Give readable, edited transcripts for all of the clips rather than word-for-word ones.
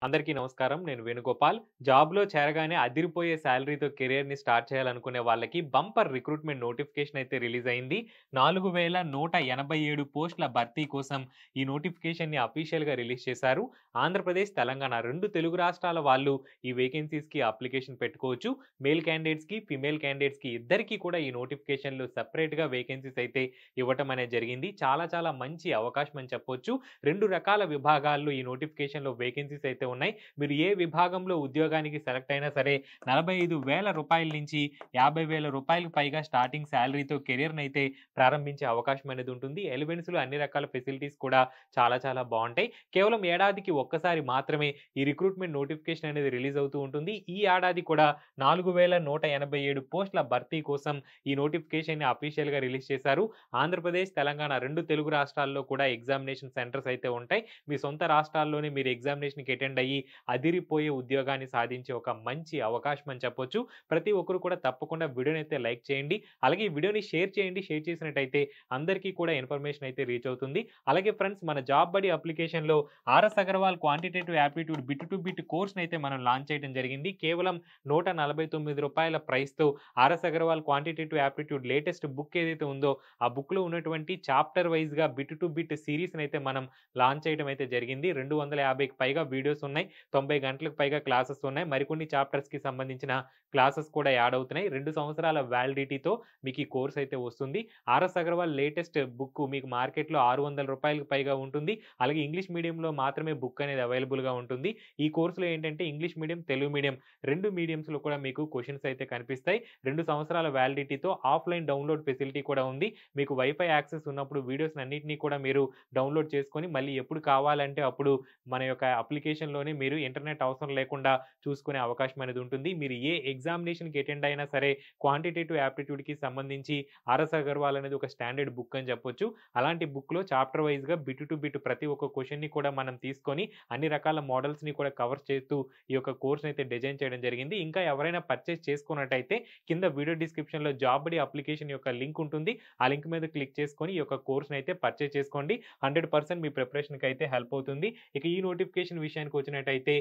అందరికీ నమస్కారం. నేను వేణుగోపాల్. జాబ్‌లో చేరగానే అదిరిపోయే సాలరీతో కెరియర్‌ని స్టార్ట్ చేయాలనుకునే వాళ్ళకి బంపర్ రిక్రూట్‌మెంట్ నోటిఫికేషన్ అయితే రిలీజ్ అయింది. 4187 పోస్టుల భర్తీ కోసం ఈ నోటిఫికేషన్‌ని అఫీషియల్‌గా రిలీజ్ చేశారు. ఆంధ్రప్రదేశ్, తెలంగాణ 2 తెలుగు రాష్ట్రాల వాళ్ళు ఈ వేకెన్సీస్‌కి అప్లికేషన్ పెట్టుకోవచ్చు. మేల్ క్యాండిడేట్స్‌కి, ఫీమేల్ క్యాండిడేట్స్‌కి ఇద్దరికీ కూడా ఈ నోటిఫికేషన్‌లు సెపరేట్‌గా వేకెన్సీస్ అయితే ఇవ్వటం అనేది జరిగింది. చాలా చాలా మంచి అవకాశం అని చెప్పొచ్చు. 2 రకాల విభాగాల్లో ఈ నోటిఫికేషన్‌లో వేకెన్సీస్ అయితే ఉన్నాయి. మీరు ఏ విభాగంలో ఉద్యోగానికి సెలెక్ట్ అయినా సరే 45,000 రూపాయల నుంచి 50,000 రూపాయలకు పైగా స్టార్టింగ్ సాలరీతో కెరియర్‌నైతే ప్రారంభించే అవకాశం అనేది ఉంటుంది. ఎలివెన్స్‌లో అన్ని రకాల ఫెసిలిటీస్ కూడా చాలా చాలా బావుంటాయి. కేవలం ఏడాదికి ఒక్కసారి మాత్రమే ఈ రిక్రూట్‌మెంట్ నోటిఫికేషన్ అనేది రిలీజ్ అవుతూ ఉంటుంది. ఈ ఏడాది కూడా 4187 పోస్టుల భర్తీ కోసం ఈ నోటిఫికేషన్‌ని అఫీషియల్‌గా రిలీజ్ చేశారు. ఆంధ్రప్రదేశ్, తెలంగాణ 2 తెలుగు రాష్ట్రాల్లో కూడా ఎగ్జామినేషన్ సెంటర్స్ అయితే ఉంటాయి. మీ సొంత రాష్ట్రాల్లోనే మీరు ఎగ్జామినేషన్‌కి అటెండ్ అయ్యి అదిరిపోయే ఉద్యోగాన్ని సాధించే ఒక మంచి అవకాశం అని చెప్పొచ్చు. ప్రతి ఒక్కరు కూడా తప్పకుండా వీడియోనైతే లైక్ చేయండి. అలాగే ఈ వీడియోని షేర్ చేయండి. షేర్ చేసినట్టయితే అందరికీ కూడా ఇన్ఫర్మేషన్ అయితే రీచ్ అవుతుంది. అలాగే ఫ్రెండ్స్, మన జాబ్ బడి అప్లికేషన్‌లో RS Agarwal quantitative aptitude bit to bit కోర్స్‌నైతే మనం లాంచ్ చేయడం జరిగింది. కేవలం రూ. 149 ప్రైస్‌తో RS Agarwal quantitative aptitude latest book ఏదైతే ఉందో ఆ బుక్‌లో ఉన్నటువంటి చాప్టర్ వైస్‌గా బిట్ టు బిట్ సీరీస్‌నైతే మనం లాంచ్ చేయడం అయితే జరిగింది. 250కి పైగా వీడియోస్ ఉన్నాయి. 90 గంటలకు పైగా క్లాసెస్ ఉన్నాయి. మరికొన్ని చాప్టర్స్‌కి సంబంధించిన క్లాసెస్ కూడా యాడ్ అవుతున్నాయి. 2 సంవత్సరాల వాలిడిటీతో మీకు ఈ కోర్స్ అయితే వస్తుంది. ఆర్ఎస్ అగర్వాల్ లేటెస్ట్ బుక్ మీకు మార్కెట్‌లో రూ. 600కి పైగా ఉంటుంది. అలాగే ఇంగ్లీష్ మీడియంలో మాత్రమే బుక్ అనేది అవైలబుల్‌గా ఉంటుంది. ఈ కోర్స్‌లో ఏంటంటే ఇంగ్లీష్ మీడియం, తెలుగు మీడియం 2 మీడియంస్‌లో కూడా మీకు క్వెషన్స్ అయితే కనిపిస్తాయి. 2 సంవత్సరాల వాలిడిటీతో ఆఫ్‌లైన్ డౌన్‌లోడ్ ఫెసిలిటీ కూడా ఉంది. మీకు వైఫై యాక్సెస్ ఉన్నప్పుడు వీడియోస్‌ని అన్నిటిని కూడా మీరు డౌన్‌లోడ్ చేసుకొని మళ్ళీ ఎప్పుడు కావాలంటే అప్పుడు మన యొక్క అప్లికేషన్‌లోనే మీరు ఇంటర్నెట్ అవసరం లేకుండా చూసుకునే అవకాశం అనేది ఉంటుంది. మీరు ఏ ఎగ్జామినేషన్‌కి అటెండ్ అయినా సరే క్వాంటిటేటివ్ యాప్టిట్యూడ్‌కి సంబంధించి ఆర్ఎస్ అగర్వాల్ అనేది ఒక స్టాండర్డ్ బుక్ అని చెప్పొచ్చు. అలాంటి బుక్‌లో చాప్టర్ వైస్‌గా బిట్ టు బిట్ ప్రతి ఒక్క క్వెషన్‌ని కూడా మనం తీసుకొని అన్ని రకాల మోడల్స్‌ని కూడా కవర్ చేస్తూ ఈ యొక్క కోర్స్‌ని అయితే డిజైన్ చేయడం జరిగింది. ఇంకా ఎవరైనా పర్చేస్ చేసుకున్నట్టయితే కింద వీడియో డిస్క్రిప్షన్‌లో జాబ్ బడి అప్లికేషన్ యొక్క లింక్ ఉంటుంది. ఆ లింక్ మీద క్లిక్ చేసుకొని ఈ యొక్క కోర్స్‌ని అయితే పర్చేస్ చేసుకోండి. 100% మీ ప్రిపరేషన్‌కి అయితే హెల్ప్ అవుతుంది. ఇక ఈ నోటిఫికేషన్ విషయానికి వచ్చినట్టయితే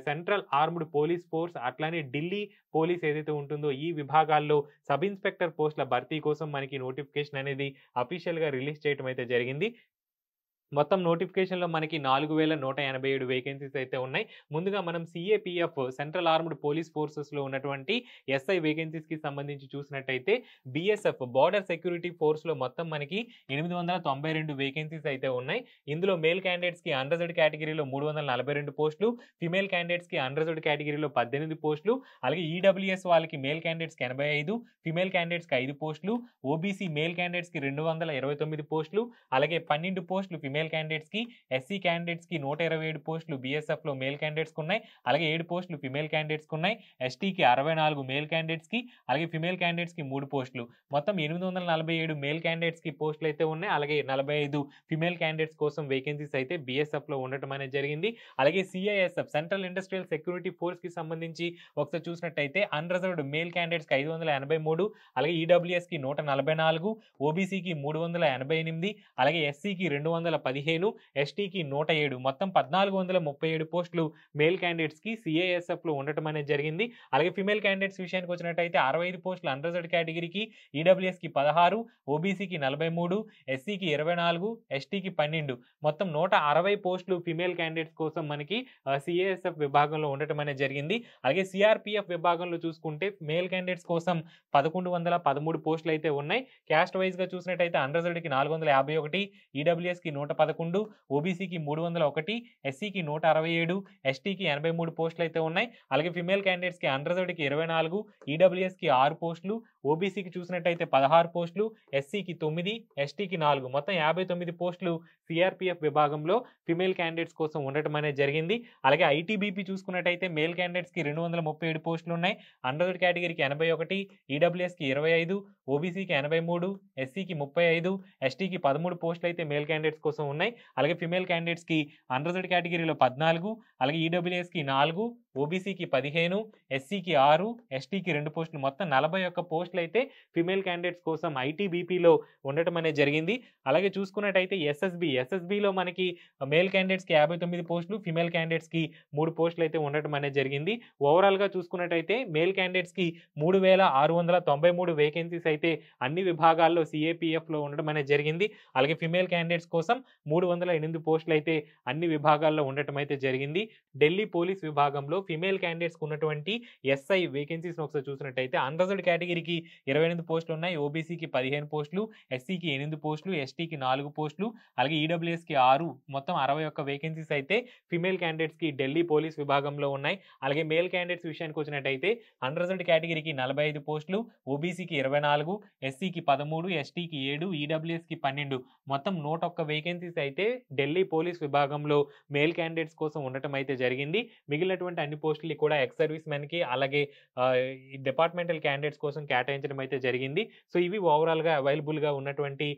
సెంట్రల్ ఆర్మ్డ్ పోలీస్ ఫోర్స్ అట్లానే ఢిల్లీ పోలీస్ ఏదైతే ఉంటుందో ఈ విభాగాల్లో సబ్ ఇన్స్‌పెక్టర్ పోస్టుల భర్తీ కోసం మనకి నోటిఫికేషన్ అనేది అఫీషియల్‌గా రిలీజ్ చేయడం అయితే జరిగింది. మొత్తం నోటిఫికేషన్‌లో మనకి 4187 వేకెన్సీస్ అయితే ఉన్నాయి. ముందుగా మనం సీఏపీఎఫ్ సెంట్రల్ ఆర్మ్డ్ పోలీస్ ఫోర్సెస్‌లో ఉన్నటువంటి ఎస్ఐ వేకెన్సీస్‌కి సంబంధించి చూసినట్టయితే బీఎస్ఎఫ్ బోర్డర్ సెక్యూరిటీ ఫోర్స్‌లో మొత్తం మనకి 892 వేకెన్సీస్ అయితే ఉన్నాయి. ఇందులో మేల్ క్యాండిడేట్స్‌కి అన్‌రిజర్వ్డ్ కేటగిరీలో 342 పోస్టులు, ఫీమేల్ క్యాండిడేట్స్‌కి అన్‌రిజర్వ్డ్ కేటగిరీలో 18 పోస్టులు, అలాగే ఈడబ్ల్యూఎస్ వాళ్ళకి మేల్ క్యాండిడేట్స్‌కి 85, ఫీమేల్ క్యాండిడేట్స్‌కి 5 పోస్టులు, ఓబీసీ మేల్ క్యాండిడేట్స్‌కి 229 పోస్టులు, అలాగే 12 పోస్టులు ఫీమేల్ క్యాండిడేట్స్‌కి, ఎస్సీ క్యాండిడేట్స్‌కి 127 పోస్టులు బీఎస్ఎఫ్‌లో మేల్ క్యాండిడేట్స్‌కి ఉన్నాయి. అలాగే 7 పోస్టులు ఫీమేల్ క్యాండిడేట్స్‌కి ఉన్నాయి. ఎస్టీకి 64 మేల్ క్యాండిడేట్స్‌కి, అలాగే ఫీమేల్ క్యాండిడేట్స్‌కి 3 పోస్టులు. మొత్తం 847 మేల్ క్యాండిడేట్స్‌కి పోస్టులు అయితే ఉన్నాయి. అలాగే 45 ఫీమేల్ క్యాండిడేట్స్ కోసం వేకెన్సీస్ అయితే బీఎస్ఎఫ్‌లో ఉండటం అనేది జరిగింది. అలాగే సీఐఎస్ఎఫ్ సెంట్రల్ ఇండస్ట్రియల్ సెక్యూరిటీ ఫోర్స్‌కి సంబంధించి ఒకసారి చూసినట్టయితే అన్‌రిజర్వ్డ్ మేల్ క్యాండిడేట్స్‌కి 583, అలాగే ఈడబ్ల్యూఎస్‌కి 144, ఓబీసీకి 388, అలాగే ఎస్సీకి 215, ఎస్టీకి 107, మొత్తం 1437 పోస్టులు మేల్ క్యాండిడేట్స్‌కి సీఐఎస్ఎఫ్‌లో ఉండటం అనేది జరిగింది. అలాగే ఫీమేల్ క్యాండిడేట్స్ విషయానికి వచ్చినట్టయితే 65 పోస్టులు అన్‌రిజర్వ్డ్ కేటగిరీకి, ఈడబ్ల్యూఎస్‌కి 16, ఓబీసీకి 43, ఎస్సీకి 24, ఎస్టీకి 12, మొత్తం 160 పోస్టులు ఫీమేల్ క్యాండిడేట్స్ కోసం మనకి సీఐఎస్ఎఫ్ విభాగంలో ఉండటం అనేది జరిగింది. అలాగే సీఆర్‌పీఎఫ్ విభాగంలో చూసుకుంటే మేల్ క్యాండిడేట్స్ కోసం 1113 పోస్టులు అయితే ఉన్నాయి. క్యాస్ట్ వైస్‌గా చూసినట్టయితే అన్‌రిజర్వ్డ్‌కి 451, ఈడబ్ల్యూఎస్‌కి 111, ఓబీసీకి 301, ఎస్సీకి 167, ఎస్టీకి 83 పోస్టులు అయితే ఉన్నాయి. అలాగే ఫీమేల్ క్యాండిడేట్స్‌కి అన్‌రిజర్వ్డ్‌కి 24, ఈడబ్ల్యూఎస్‌కి 6 పోస్టులు, ఓబీసీకి చూసినట్టయితే 16 పోస్టులు, ఎస్సీకి 9, ఎస్టీకి 4, మొత్తం 59 పోస్టులు సీఆర్‌పీఎఫ్ విభాగంలో ఫీమేల్ క్యాండిడేట్స్ కోసం ఉండటం అనేది జరిగింది. అలాగే ఐటీబీపీ చూసుకున్నట్టయితే మేల్ క్యాండిడేట్స్‌కి 237 పోస్టులు ఉన్నాయి. అన్‌రిజర్వ్డ్ కేటగిరీకి 81, ఈడబ్ల్యూఎస్‌కి 25, ఓబీసీకి 83, ఎస్సీకి 35, ఎస్టీకి 13 పోస్టులు అయితే మేల్ క్యాండిడేట్స్ కోసం ఉన్నాయి. అలాగే ఫీమేల్ క్యాండిడేట్స్‌కి అన్‌రిజర్వ్డ్ కేటగిరీలో 14, అలాగే ఈడబ్ల్యూఎస్‌కి 4, ఓబీసీకి 15, ఎస్సీకి 6, ఎస్టీకి 2 పోస్టులు మొత్తం 41 పోస్టులు అయితే ఫిమేల్ క్యాండిడేట్స్ కోసం ఐటీబీపీలో ఉండటం అనేది జరిగింది. అలాగే చూసుకున్నట్టయితే ఎస్ఎస్బీలో మనకి మేల్ క్యాండిడేట్స్‌కి 59 పోస్టులు, ఫిమేల్ క్యాండిడేట్స్‌కి 3 పోస్టులు అయితే ఉండటం అనేది జరిగింది. ఓవరాల్‌గా చూసుకున్నట్టయితే మేల్ క్యాండిడేట్స్‌కి 3693 వేకెన్సీస్ అయితే అన్ని విభాగాల్లో సీఏపీఎఫ్‌లో ఉండడం అనేది జరిగింది. అలాగే ఫిమేల్ క్యాండిడేట్స్ కోసం 308 పోస్టులు అయితే అన్ని విభాగాల్లో ఉండటం అయితే జరిగింది. ఢిల్లీ పోలీస్ విభాగంలో ఫిమేల్ క్యాండిడేట్స్‌కి ఉన్నటువంటి ఎస్ఐ వేకెన్సీస్‌ని ఒకసారి చూసినట్టయితే అన్‌రిజర్వ్డ్ కేటగిరీకి 28 పోస్టులు ఉన్నాయి. ఓబీసీకి 15 పోస్టులు, ఎస్సీకి 8 పోస్టులు, ఎస్టీకి 4 పోస్టులు, అలాగే ఈడబ్ల్యూఎస్‌కి 6 మొత్తం 61 వేకెన్సీస్ అయితే ఫిమేల్ క్యాండిడేట్స్‌కి ఢిల్లీ పోలీస్ విభాగంలో ఉన్నాయి. అలాగే మేల్ క్యాండిడేట్స్ విషయానికి వచ్చినట్టయితే అన్‌రిజర్వ్డ్ కేటగిరీకి 45 పోస్టులు, ఓబీసీకి 24, ఎస్సీకి 13, ఎస్టీకి 7, ఈడబ్ల్యూఎస్‌కి 12 మొత్తం 101 వేకెన్సీస్ అయితే ఢిల్లీ పోలీస్ విభాగంలో మేల్ క్యాండిడేట్స్ కోసం ఉండటం అయితే జరిగింది. మిగిలినటువంటి అన్ని పోస్టులు కూడా ఎక్స్ సర్వీస్ మెన్‌కి అలాగే ఈ డిపార్ట్మెంటల్ క్యాండిడేట్స్ కోసం కేటాయించడం అయితే జరిగింది. సో, ఇవి ఓవరాల్‌గా అవైలబుల్‌గా ఉన్నటువంటి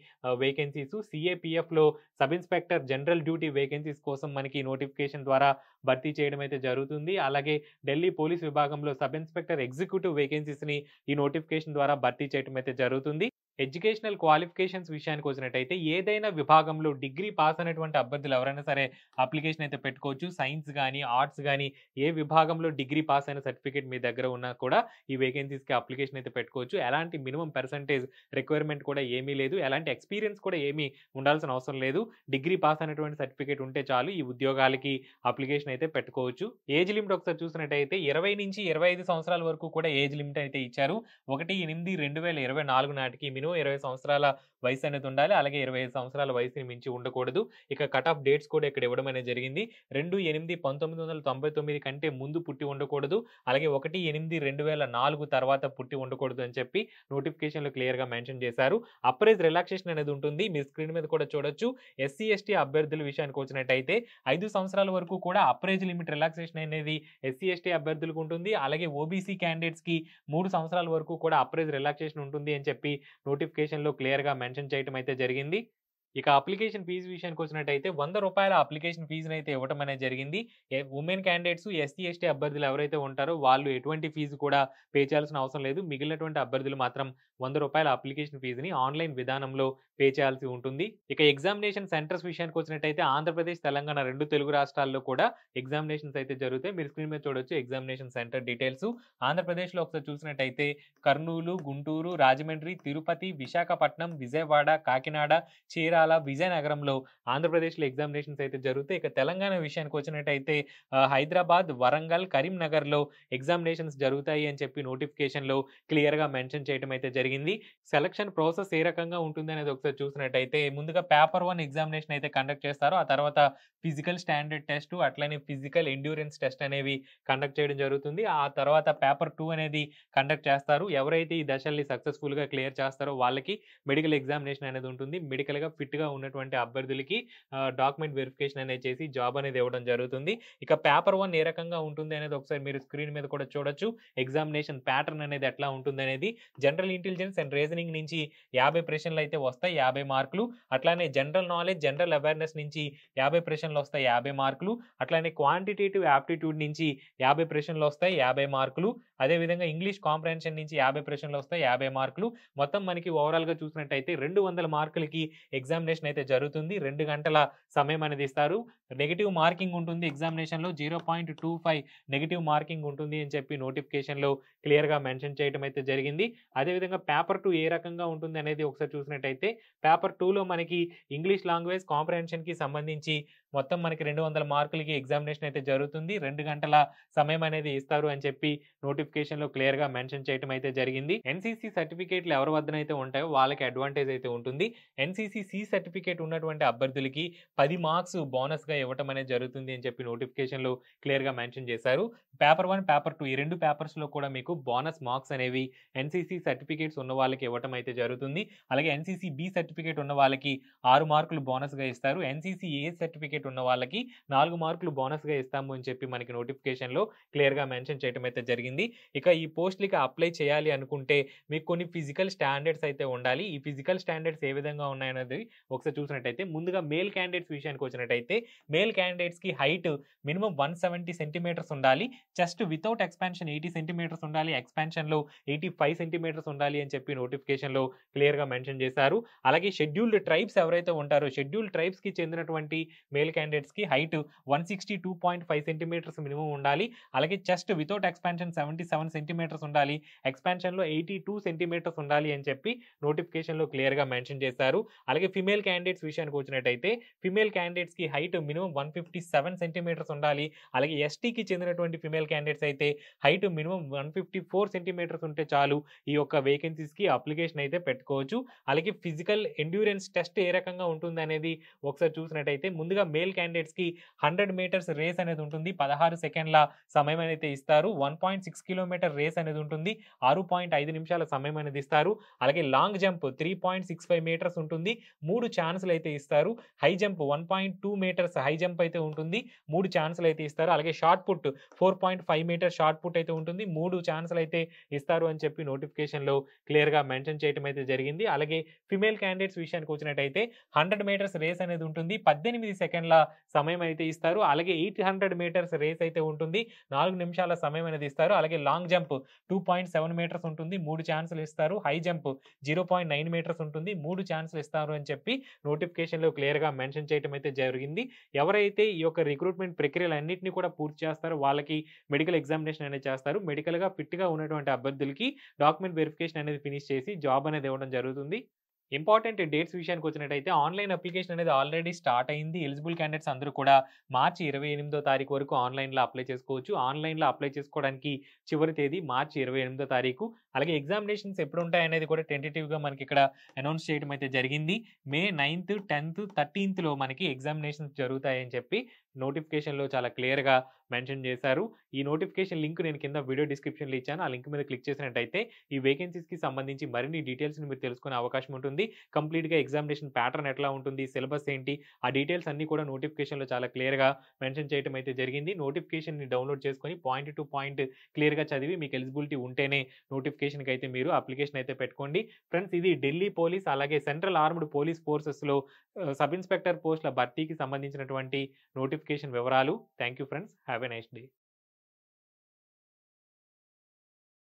వేకెన్సీస్. సీఏపీఎఫ్‌లో sub inspector general duty vacancies కోసం మనకి నోటిఫికేషన్ ద్వారా భర్తీ చేయడం అయితే జరుగుతుంది. అలాగే ఢిల్లీ పోలీస్ విభాగంలో సబ్ ఇన్స్‌పెక్టర్ ఎగ్జిక్యూటివ్ వేకెన్సీస్‌ని ఈ నోటిఫికేషన్ ద్వారా భర్తీ చేయడం అయితే జరుగుతుంది. ఎడ్యుకేషనల్ క్వాలిఫికేషన్స్ విషయానికి వచ్చినట్టయితే ఏదైనా విభాగంలో డిగ్రీ పాస్ అయినటువంటి అభ్యర్థులు ఎవరైనా సరే అప్లికేషన్ అయితే పెట్టుకోవచ్చు. సైన్స్ గాని, ఆర్ట్స్ గాని ఏ విభాగంలో డిగ్రీ పాస్ అయిన సర్టిఫికేట్ మీ దగ్గర ఉన్నా కూడా ఈ వేకెన్సీస్‌కి అప్లికేషన్ అయితే పెట్టుకోవచ్చు. ఎలాంటి మినిమమ్ పర్సెంటేజ్ రిక్వైర్మెంట్ కూడా ఏమీ లేదు. ఎలాంటి ఎక్స్‌పీరియన్స్ కూడా ఏమీ ఉండాల్సిన అవసరం లేదు. డిగ్రీ పాస్ అయినటువంటి సర్టిఫికేట్ ఉంటే చాలు ఈ ఉద్యోగాలకి అప్లికేషన్ అయితే పెట్టుకోవచ్చు. ఏజ్ లిమిట్ ఒకసారి చూసినట్టయితే 20-25 సంవత్సరాల వరకు కూడా ఏజ్ లిమిట్ అయితే ఇచ్చారు. 1/8/2024 నాటికి మినిమం 20 సంవత్సరాల వయసు అనేది ఉండాలి. అలాగే 25 సంవత్సరాల వయసుని మించి ఉండకూడదు. ఇక కట్ ఆఫ్ డేట్స్ కూడా ఇక్కడ ఇవ్వడం అనేది జరిగింది. 2/8/1999 కంటే ముందు పుట్టి ఉండకూడదు. అలాగే 1/8/2004 తర్వాత పుట్టి ఉండకూడదు అని చెప్పి నోటిఫికేషన్‌లో క్లియర్‌గా మెన్షన్ చేశారు. అప్రైజ్ రిలాక్సేషన్ అనేది ఉంటుంది. మీరు స్క్రీన్ మీద కూడా చూడొచ్చు. ఎస్సీ, ఎస్టీ అభ్యర్థుల విషయానికి వచ్చినట్టయితే 5 సంవత్సరాల వరకు కూడా అప్రైజ్ లిమిట్ రిలాక్సేషన్ అనేది ఎస్సీ, ఎస్టీ అభ్యర్థులకు ఉంటుంది. అలాగే ఓబీసీ క్యాండిడేట్స్‌కి 3 సంవత్సరాల వరకు కూడా అప్రైజ్ రిలాక్సేషన్ ఉంటుంది అని చెప్పి నోటిఫికేషన్‌లో క్లియర్‌గా మెన్షన్ చేయడం అయితే జరిగింది. ఇక అప్లికేషన్ ఫీజ్ విషయానికి వచ్చినట్టయితే రూ. 100 అప్లికేషన్ ఫీజునైతే ఇవ్వటం అనేది జరిగింది. వుమెన్ క్యాండిడేట్స్, ఎస్సీ, ఎస్టీ అభ్యర్థులు ఎవరైతే ఉంటారో వాళ్ళు ఎటువంటి ఫీజు కూడా పే చేయాల్సిన అవసరం లేదు. మిగిలినటువంటి అభ్యర్థులు మాత్రం రూ. 100 అప్లికేషన్ ఫీజుని ఆన్‌లైన్ విధానంలో పే చేయాల్సి ఉంటుంది. ఇక ఎగ్జామినేషన్ సెంటర్స్ విషయానికి వచ్చినట్టయితే ఆంధ్రప్రదేశ్, తెలంగాణ 2 తెలుగు రాష్ట్రాల్లో కూడా ఎగ్జామినేషన్స్ అయితే జరుగుతాయి. మీరు స్క్రీన్ మీద చూడొచ్చు ఎగ్జామినేషన్ సెంటర్ డీటెయిల్స్. ఆంధ్రప్రదేశ్‌లో ఒకసారి చూసినట్టయితే కర్నూలు, గుంటూరు, రాజమండ్రి, తిరుపతి, విశాఖపట్నం, విజయవాడ, కాకినాడ, చీరాల, విజయనగరంలో ఆంధ్రప్రదేశ్‌లో ఎగ్జామినేషన్స్ అయితే జరుగుతాయి. ఇక తెలంగాణ విషయానికి వచ్చినట్టయితే హైదరాబాద్, వరంగల్, కరీంనగర్‌లో ఎగ్జామినేషన్స్ జరుగుతాయి అని చెప్పి నోటిఫికేషన్‌లో క్లియర్‌గా మెన్షన్ చేయడం అయితే జరిగింది. సెలక్షన్ ప్రాసెస్ ఏ రకంగా ఉంటుందనేది ఒకసారి చూసినట్టయితే ముందుగా పేపర్ 1 ఎగ్జామినేషన్ అయితే కండక్ట్ చేస్తారు. ఆ తర్వాత ఫిజికల్ స్టాండర్డ్ టెస్ట్, అట్లనే ఫిజికల్ ఎండ్యూరెన్స్ టెస్ట్ అనేవి కండక్ట్ చేయడం జరుగుతుంది. ఆ తర్వాత పేపర్ 2 అనేది కండక్ట్ చేస్తారు. ఎవరైతే ఈ దశల్ని సక్సెస్‌ఫుల్‌గా క్లియర్ చేస్తారో వాళ్ళకి మెడికల్ ఎగ్జామినేషన్ అనేది ఉంటుంది. మెడికల్‌గా ఫిట్‌గా ఉన్నటువంటి అభ్యర్థులకి డాక్యుమెంట్ వెరిఫికేషన్ అనేది చేసి జాబ్ అనేది ఇవ్వడం జరుగుతుంది. ఇక పేపర్ 1 ఏ రకంగా ఉంటుంది అనేది ఒకసారి మీరు స్క్రీన్ మీద కూడా చూడొచ్చు. ఎగ్జామినేషన్ ప్యాటర్న్ అనేది ఎట్లా ఉంటుందనేది జనరల్ ఇంటెలిజెన్స్ అండ్ రీజనింగ్ నుంచి 50 ప్రశ్నలు అయితే వస్తాయి, 50 మార్కులు. అట్లానే జనరల్ నాలెడ్జ్, జనరల్ అవేర్‌నెస్ నుంచి 50 ప్రశ్నలు వస్తాయి, 50 మార్కులు. అట్లానే క్వాంటిటేటివ్ యాప్టిట్యూడ్ నుంచి 50 ప్రశ్నలు వస్తాయి, 50 మార్కులు. అదేవిధంగా ఇంగ్లీష్ కాంప్రహెన్షన్ నుంచి 50 ప్రశ్నలు వస్తాయి, 50 మార్కులు. మొత్తం మనకి ఓవరాల్‌గా చూసినట్టయితే 200 మార్కులకి ఎగ్జామినేషన్ అయితే జరుగుతుంది. 2 గంటల సమయం అనేది ఇస్తారు. నెగెటివ్ మార్కింగ్ ఉంటుంది ఎగ్జామినేషన్‌లో 0.25 నెగెటివ్ మార్కింగ్ ఉంటుంది అని చెప్పి నోటిఫికేషన్‌లో క్లియర్‌గా మెన్షన్ చేయడం అయితే జరిగింది. అదేవిధంగా పేపర్ 2 ఏ రకంగా ఉంటుంది అనేది ఒకసారి చూసినట్టయితే పేపర్ 2లో మనకి ఇంగ్లీష్ లాంగ్వేజ్ కాంప్రహెన్షన్‌కి సంబంధించి మొత్తం మనకి 200 మార్కులకి ఎగ్జామినేషన్ అయితే జరుగుతుంది. 2 గంటల సమయం అనేది ఇస్తారు అని చెప్పి నోటిఫికేషన్‌లో క్లియర్‌గా మెన్షన్ చేయడం అయితే జరిగింది. ఎన్‌సీసీ సర్టిఫికేట్‌లు ఎవరి వద్దనైతే ఉంటాయో వాళ్ళకి అడ్వాంటేజ్ అయితే ఉంటుంది. ఎన్‌సీసీ సి సర్టిఫికేట్ ఉన్నటువంటి అభ్యర్థులకి 10 మార్క్స్ బోనస్‌గా ఇవ్వటం అనేది జరుగుతుంది అని చెప్పి నోటిఫికేషన్‌లో క్లియర్‌గా మెన్షన్ చేశారు. పేపర్ 1, పేపర్ 2 ఈ 2 పేపర్స్‌లో కూడా మీకు బోనస్ మార్క్స్ అనేవి ఎన్‌సీసీ సర్టిఫికేట్స్ ఉన్న వాళ్ళకి ఇవ్వటం అయితే జరుగుతుంది. అలాగే ఎన్‌సీసీ బి సర్టిఫికేట్ ఉన్న వాళ్ళకి 6 మార్కులు బోనస్‌గా ఇస్తారు. ఎన్‌సీసీ ఏ సర్టిఫికేట్ సర్టిఫికేట్ ఉన్న వాళ్ళకి 4 మార్కులు బోనస్‌గా ఇస్తాము అని చెప్పి మనకి నోటిఫికేషన్‌లో క్లియర్‌గా మెన్షన్ చేయటం అయితే జరిగింది. ఇక ఈ పోస్ట్‌లకి అప్లై చేయాలి అనుకుంటే మీకు కొన్ని ఫిజికల్ స్టాండర్డ్స్ అయితే ఉండాలి. ఈ ఫిజికల్ స్టాండర్డ్స్ ఏ విధంగా ఉన్నాయనేది ఒకసారి చూసినట్టయితే ముందుగా మేల్ క్యాండిడేట్స్ విషయానికి వచ్చినట్టయితే మేల్ క్యాండిడేట్స్‌కి హైట్ మినిమమ్ 170 సెంటీమీటర్స్ ఉండాలి. చెస్ట్ వితౌట్ ఎక్స్‌పాన్షన్ 80 సెంటీమీటర్స్ ఉండాలి. ఎక్స్‌పాన్షన్‌లో 85 సెంటీమీటర్స్ ఉండాలి అని చెప్పి నోటిఫికేషన్‌లో క్లియర్‌గా మెన్షన్ చేశారు. అలాగే షెడ్యూల్డ్ ట్రైబ్స్ ఎవరైతే ఉంటారో షెడ్యూల్డ్ ట్రైబ్స్‌కి చెందినటువంటి మేల్ క్యాండిడేట్స్‌కి హైట్ 162.5 సెంటీమీటర్స్ మినిమమ్ ఉండాలి. అలాగే చెస్ట్ వితౌట్ ఎక్స్‌పాన్షన్ 77 సెంటీమీటర్స్ ఉండాలి. ఎక్స్‌పాన్షన్‌లో 82 సెంటీమీటర్స్ ఉండాలి అని చెప్పి నోటిఫికేషన్‌లో క్లియర్‌గా మెన్షన్ చేశారు. అలాగే ఫీమేల్ క్యాండిడేట్స్ విషయానికి వచ్చినట్టయితే ఫీమేల్ క్యాండిడేట్స్‌కి హైట్ మినిమమ్ 157 సెంటీమీటర్స్ ఉండాలి. అలాగే ఎస్టీకి చెందినటువంటి ఫీమేల్ క్యాండిడేట్స్ అయితే హైట్ మినిమమ్ 154 సెంటీమీటర్స్ ఉంటే చాలు ఈ యొక్క వేకెన్సీస్‌కి అప్లికేషన్ అయితే పెట్టుకోవచ్చు. అలాగే ఫిజికల్ ఎండ్యూరెన్స్ టెస్ట్ ఏ రకంగా ఉంటుందనేది ఒకసారి చూసినట్టయితే ముందుగా మేల్ క్యాండిడేట్స్‌కి 100 మీటర్స్ రేస్ అనేది ఉంటుంది. 16 సెకండ్ల సమయం అయితే ఇస్తారు. 1.6 కిలోమీటర్ రేస్ అనేది ఉంటుంది. 6.5 నిమిషాల సమయం అనేది ఇస్తారు. అలాగే లాంగ్ జంప్ 3.65 మీటర్స్ ఉంటుంది. 3 ఛాన్స్‌లు అయితే ఇస్తారు. High jump 1.2 meters high jump అయితే ఉంటుంది. 3 ఛాన్స్‌లు అయితే ఇస్తారు. అలాగే shot put 4.5 meters shot put అయితే ఉంటుంది. 3 ఛాన్స్‌లు అయితే ఇస్తారు అని చెప్పి నోటిఫికేషన్‌లో క్లియర్‌గా మెన్షన్ చేయటం అయితే జరిగింది. అలాగే ఫీమేల్ క్యాండిడేట్స్ విషయానికి వచ్చినట్టయితే 100 మీటర్స్ రేస్ అనేది ఉంటుంది. 18 సెకండ్ల సమయం అయితే ఇస్తారు. అలాగే 800 మీటర్స్ రేస్ అయితే ఉంటుంది. 4 నిమిషాల సమయం అనేది ఇస్తారు. అలాగే లాంగ్ జంప్ 2.7 మీటర్స్ ఉంటుంది. 3 ఛాన్స్‌లు ఇస్తారు. హై జంప్ 0.9 మీటర్స్ ఉంటుంది. 3 ఛాన్స్‌లు ఇస్తారు అని చెప్పి నోటిఫికేషన్‌లో క్లియర్‌గా మెన్షన్ చేయటం అయితే జరిగింది. ఎవరైతే ఈ యొక్క రిక్రూట్‌మెంట్ ప్రక్రియలన్నిటిని కూడా పూర్తి చేస్తారో వాళ్ళకి మెడికల్ ఎగ్జామినేషన్ అనేది చేస్తారు. మెడికల్‌గా ఫిట్‌గా ఉన్నటువంటి అభ్యర్థులకి డాక్యుమెంట్ వెరిఫికేషన్ అనేది ఫినిష్ చేసి జాబ్ అనేది ఇవ్వడం జరుగుతుంది. ఇంపార్టెంట్ డేట్స్ విషయానికి వచ్చినట్టయితే ఆన్‌లైన్ అప్లికేషన్ అనేది ఆల్రెడీ స్టార్ట్ అయింది. ఎలిజిబుల్ క్యాండిడేట్స్ అందరూ కూడా మార్చి 28దో తారీఖు వరకు ఆన్‌లైన్‌లో అప్లై చేసుకోవచ్చు. ఆన్‌లైన్‌లో అప్లై చేసుకోవడానికి చివరి తేదీ మార్చి 28దో తారీఖు. అలాగే ఎగ్జామినేషన్స్ ఎప్పుడుంటాయనేది కూడా టెంటేటివ్‌గా మనకిక్కడ అనౌన్స్ చేయడం అయితే జరిగింది. మే 9థ్, 10థ్, 13థ్‌లో మనకి ఎగ్జామినేషన్స్ జరుగుతాయని చెప్పి నోటిఫికేషన్‌లో చాలా క్లియర్‌గా మెన్షన్ చేశారు. ఈ నోటిఫికేషన్ లింక్ నేను కింద వీడియో డిస్క్రిప్షన్‌లో ఇచ్చాను. ఆ లింక్ మీద క్లిక్ చేసినట్టయితే ఈ వేకెన్సీస్‌కి సంబంధించి మరిన్ని డీటెయిల్స్‌ని మీరు తెలుసుకునే అవకాశం ఉంటుంది. కంప్లీట్‌గా ఎగ్జామినేషన్ ప్యాటర్న్ ఎట్లా ఉంటుంది, సిలబస్ ఏంటి, ఆ డీటెయిల్స్ అన్నీ కూడా నోటిఫికేషన్‌లో చాలా క్లియర్‌గా మెన్షన్ చేయడం అయితే జరిగింది. నోటిఫికేషన్‌ని డౌన్‌లోడ్ చేసుకొని పాయింట్ టు పాయింట్ క్లియర్‌గా చదివి మీకు ఎలిజిబిలిటీ ఉంటేనే నోటిఫికేషన్‌కి అయితే మీరు అప్లికేషన్ అయితే పెట్టుకోండి. ఫ్రెండ్స్ ఇది ఢిల్లీ పోలీస్ అలాగే సెంట్రల్ ఆర్మ్డ్ పోలీస్ ఫోర్సెస్‌లో సబ్ ఇన్స్‌పెక్టర్ పోస్ట్‌ల భర్తీకి సంబంధించినటువంటి నోటిఫికేషన్ వివరాలు. Thank you friends. Have a nice day.